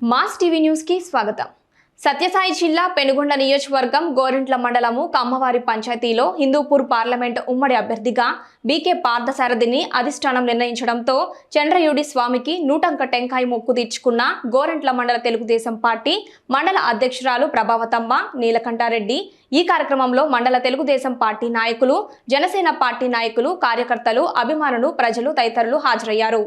Mass TV news కి స్వాగతం. సత్యసాయి జిల్లా పెనుగొండ నియోజకవర్గం గోరింట్ల మండలము కమ్మవారి పంచాయతీలో హిందూపూర్ పార్లమెంట్ ఉమ్మడి అభ్యర్థిగా బీకే పార్థసారథిని అధిష్టానం నిర్ణయించడంతో చంద్రయూడి స్వామికి నూటంక టెంకాయ మొక్కు తీర్చుకున్న గోరింట్ల మండల తెలుగుదేశం పార్టీ మండల అధ్యక్షురాలు ప్రభావతమ్మ నీలకంఠారెడ్డి. ఈ కార్యక్రమంలో మండల తెలుగుదేశం పార్టీ నాయకులు, జనసేన పార్టీ నాయకులు, కార్యకర్తలు, అభిమానులు, ప్రజలు తదితరులు హాజరయ్యారు.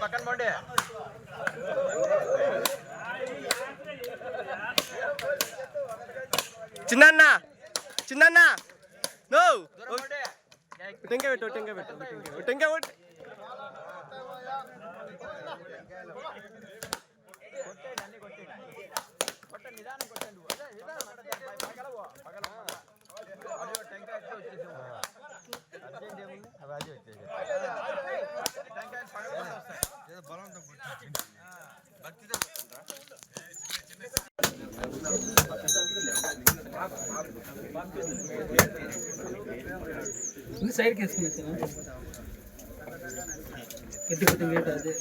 పక్కన పోండి. చిన్న చిన్న నో టెంకాయ పెట్టు టెంకాయ పెట్టు టెంకాయ పెట్టు. సైడ్ కేసుకున్నా ఎట్టి కొట్టి గేట్ అదే